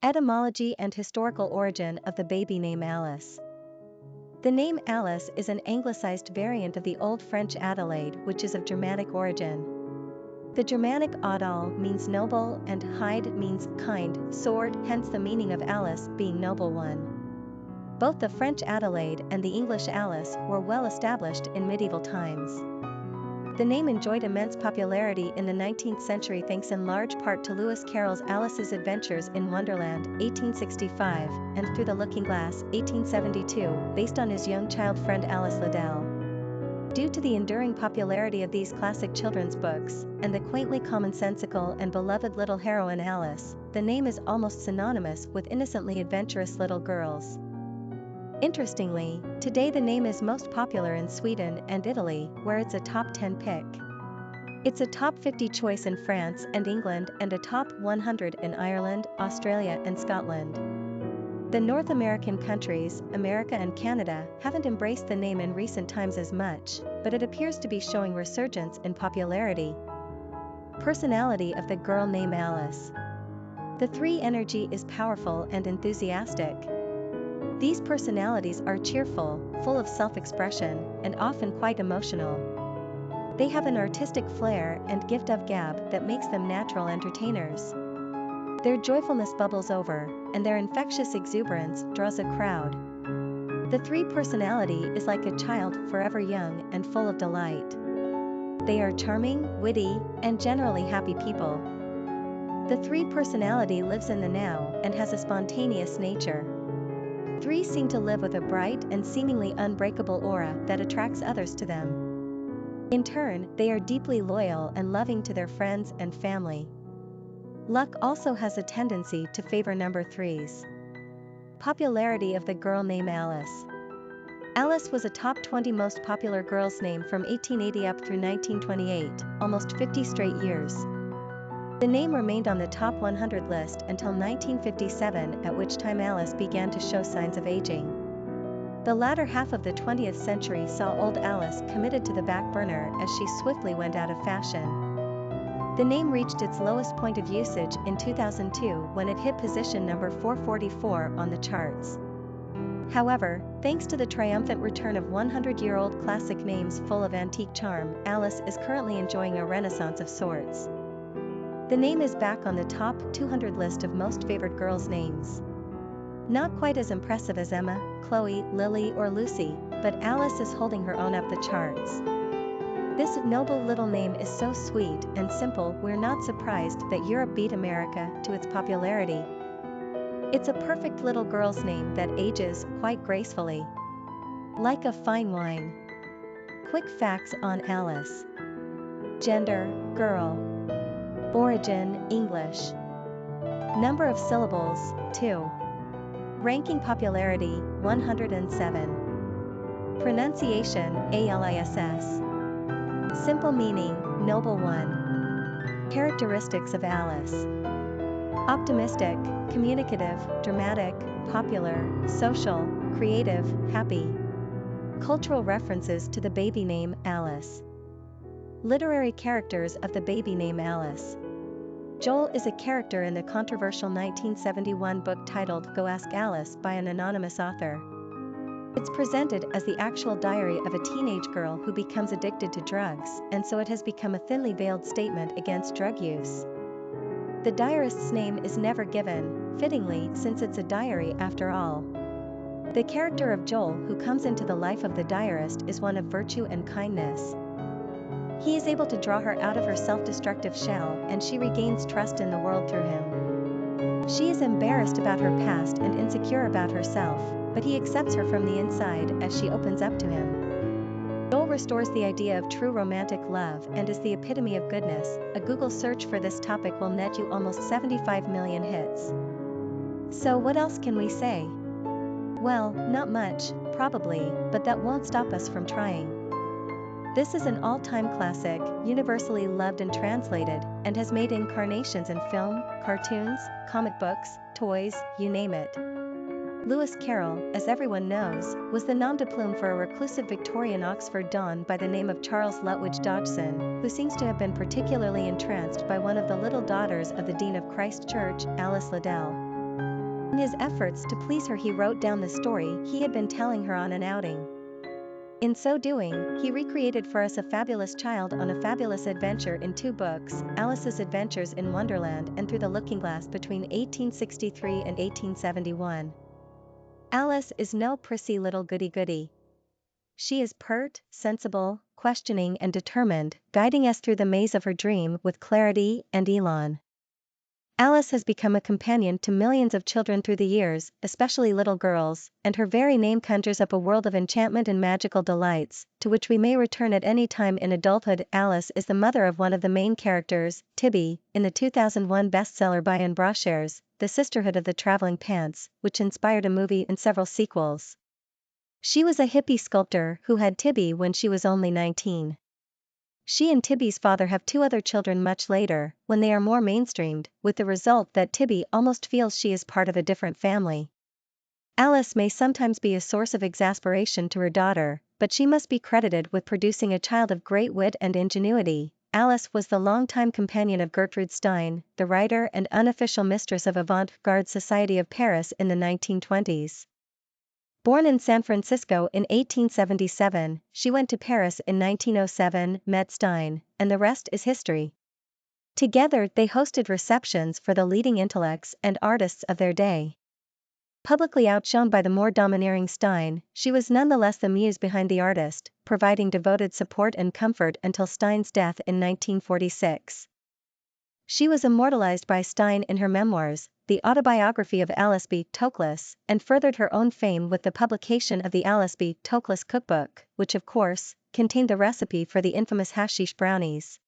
Etymology and historical origin of the baby name Alice. The name Alice is an anglicized variant of the Old French Adelaide, which is of Germanic origin. The Germanic adal means noble and heid means kind, sword, hence the meaning of Alice being noble one. Both the French Adelaide and the English Alice were well established in medieval times. The name enjoyed immense popularity in the 19th century thanks in large part to Lewis Carroll's Alice's Adventures in Wonderland, 1865, and Through the Looking Glass, 1872, based on his young child friend Alice Liddell. Due to the enduring popularity of these classic children's books, and the quaintly commonsensical and beloved little heroine Alice, the name is almost synonymous with innocently adventurous little girls. Interestingly, today the name is most popular in Sweden and Italy, where it's a top 10 pick. It's a top 50 choice in France and England and a top 100 in Ireland, Australia and Scotland. The North American countries, America and Canada, haven't embraced the name in recent times as much, but it appears to be showing resurgence in popularity. Personality of the girl named Alice. The 3 energy is powerful and enthusiastic. These personalities are cheerful, full of self-expression, and often quite emotional. They have an artistic flair and gift of gab that makes them natural entertainers. Their joyfulness bubbles over, and their infectious exuberance draws a crowd. The 3 personality is like a child, forever young and full of delight. They are charming, witty, and generally happy people. The 3 personality lives in the now and has a spontaneous nature. 3 seem to live with a bright and seemingly unbreakable aura that attracts others to them. In turn, they are deeply loyal and loving to their friends and family. Luck also has a tendency to favor number 3s. Popularity of the girl named Alice. Alice was a top 20 most popular girl's name from 1880 up through 1928, almost 50 straight years. The name remained on the top 100 list until 1957, at which time Alice began to show signs of aging. The latter half of the 20th century saw old Alice committed to the back burner as she swiftly went out of fashion. The name reached its lowest point of usage in 2002 when it hit position number 444 on the charts. However, thanks to the triumphant return of 100-year-old classic names full of antique charm, Alice is currently enjoying a renaissance of sorts. The name is back on the top 200 list of most favored girls' names. Not quite as impressive as Emma, Chloe, Lily or Lucy, but Alice is holding her own up the charts. This noble little name is so sweet and simple, we're not surprised that Europe beat America to its popularity. It's a perfect little girl's name that ages quite gracefully. Like a fine wine. Quick facts on Alice. Gender, girl. Origin, English. Number of syllables, 2. Ranking popularity, 107. Pronunciation, ALISS. Simple meaning, noble one. Characteristics of Alice. Optimistic, communicative, dramatic, popular, social, creative, happy. Cultural references to the baby name Alice. Literary characters of the baby name Alice. Joel is a character in the controversial 1971 book titled Go Ask Alice by an anonymous author. It's presented as the actual diary of a teenage girl who becomes addicted to drugs, and so it has become a thinly veiled statement against drug use. The diarist's name is never given, fittingly, since it's a diary after all. The character of Joel who comes into the life of the diarist is one of virtue and kindness. He is able to draw her out of her self-destructive shell, and she regains trust in the world through him. She is embarrassed about her past and insecure about herself, but he accepts her from the inside as she opens up to him. Joel restores the idea of true romantic love and is the epitome of goodness. A Google search for this topic will net you almost 75 million hits. So what else can we say? Well, not much, probably, but that won't stop us from trying. This is an all-time classic, universally loved and translated, and has made incarnations in film, cartoons, comic books, toys, you name it. Lewis Carroll, as everyone knows, was the nom de plume for a reclusive Victorian Oxford don by the name of Charles Lutwidge Dodgson, who seems to have been particularly entranced by one of the little daughters of the Dean of Christ Church, Alice Liddell. In his efforts to please her, he wrote down the story he had been telling her on an outing. In so doing, he recreated for us a fabulous child on a fabulous adventure in 2 books, Alice's Adventures in Wonderland and Through the Looking-Glass, between 1863 and 1871. Alice is no prissy little goody-goody. She is pert, sensible, questioning and determined, guiding us through the maze of her dream with clarity and elan. Alice has become a companion to millions of children through the years, especially little girls, and her very name conjures up a world of enchantment and magical delights, to which we may return at any time in adulthood. Alice is the mother of one of the main characters, Tibby, in the 2001 bestseller by Anne Brochures, The Sisterhood of the Traveling Pants, which inspired a movie and several sequels. She was a hippie sculptor who had Tibby when she was only 19. She and Tibby's father have 2 other children much later, when they are more mainstreamed, with the result that Tibby almost feels she is part of a different family. Alice may sometimes be a source of exasperation to her daughter, but she must be credited with producing a child of great wit and ingenuity. Alice was the longtime companion of Gertrude Stein, the writer and unofficial mistress of avant-garde society of Paris in the 1920s. Born in San Francisco in 1877, she went to Paris in 1907, met Stein, and the rest is history. Together they hosted receptions for the leading intellects and artists of their day. Publicly outshone by the more domineering Stein, she was nonetheless the muse behind the artist, providing devoted support and comfort until Stein's death in 1946. She was immortalized by Stein in her memoirs, the autobiography of Alice B. Toklas, and furthered her own fame with the publication of the Alice B. Toklas cookbook, which of course, contained the recipe for the infamous hashish brownies.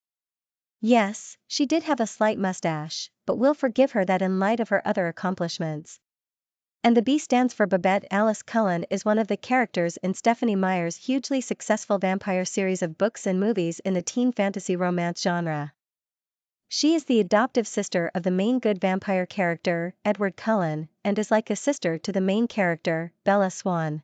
Yes, she did have a slight mustache, but we'll forgive her that in light of her other accomplishments. And the B stands for Babette. Alice Cullen is one of the characters in Stephenie Meyer's hugely successful vampire series of books and movies in the teen fantasy romance genre. She is the adoptive sister of the main good vampire character, Edward Cullen, and is like a sister to the main character, Bella Swan.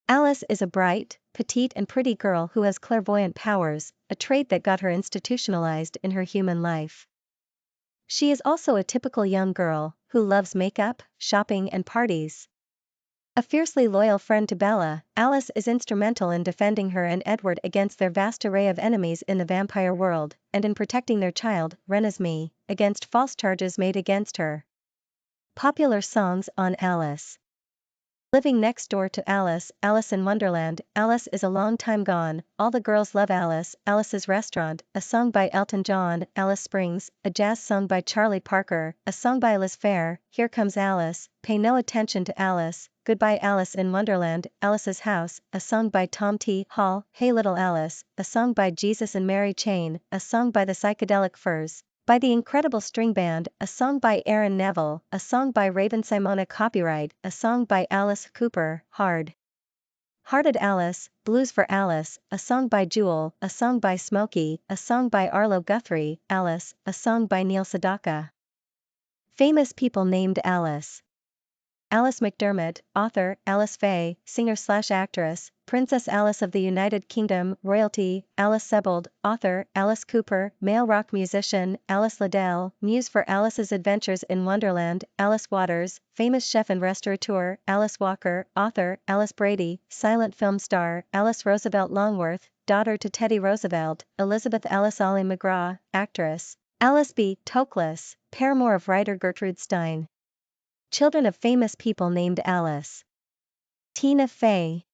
Alice is a bright, petite and pretty girl who has clairvoyant powers, a trait that got her institutionalized in her human life. She is also a typical young girl, who loves makeup, shopping and parties. A fiercely loyal friend to Bella, Alice is instrumental in defending her and Edward against their vast array of enemies in the vampire world, and in protecting their child, Renesmee, against false charges made against her. Popular songs on Alice. Living next door to Alice, Alice in Wonderland, Alice is a long time gone, All the Girls Love Alice, Alice's Restaurant, a song by Elton John, Alice Springs, a jazz song by Charlie Parker, a song by Alice Fair, Here Comes Alice, Pay No Attention to Alice, Goodbye Alice in Wonderland, Alice's House, a song by Tom T. Hall, Hey Little Alice, a song by Jesus and Mary Chain, a song by the Psychedelic Furs, by the Incredible String Band, a song by Aaron Neville, a song by Raven Simona. Copyright, a song by Alice Cooper, Hard Hearted Alice, Blues for Alice, a song by Jewel, a song by Smokey, a song by Arlo Guthrie, Alice, a song by Neil Sedaka. Famous people named Alice. Alice McDermott, author, Alice Faye, singer/actress, Princess Alice of the United Kingdom, royalty, Alice Sebold, author, Alice Cooper, male rock musician, Alice Liddell, muse for Alice's Adventures in Wonderland, Alice Waters, famous chef and restaurateur, Alice Walker, author, Alice Brady, silent film star, Alice Roosevelt Longworth, daughter to Teddy Roosevelt, Elizabeth Alice Ollie McGraw, actress, Alice B. Toklas, paramour of writer Gertrude Stein. Children of famous people named Alice. Tina Fey.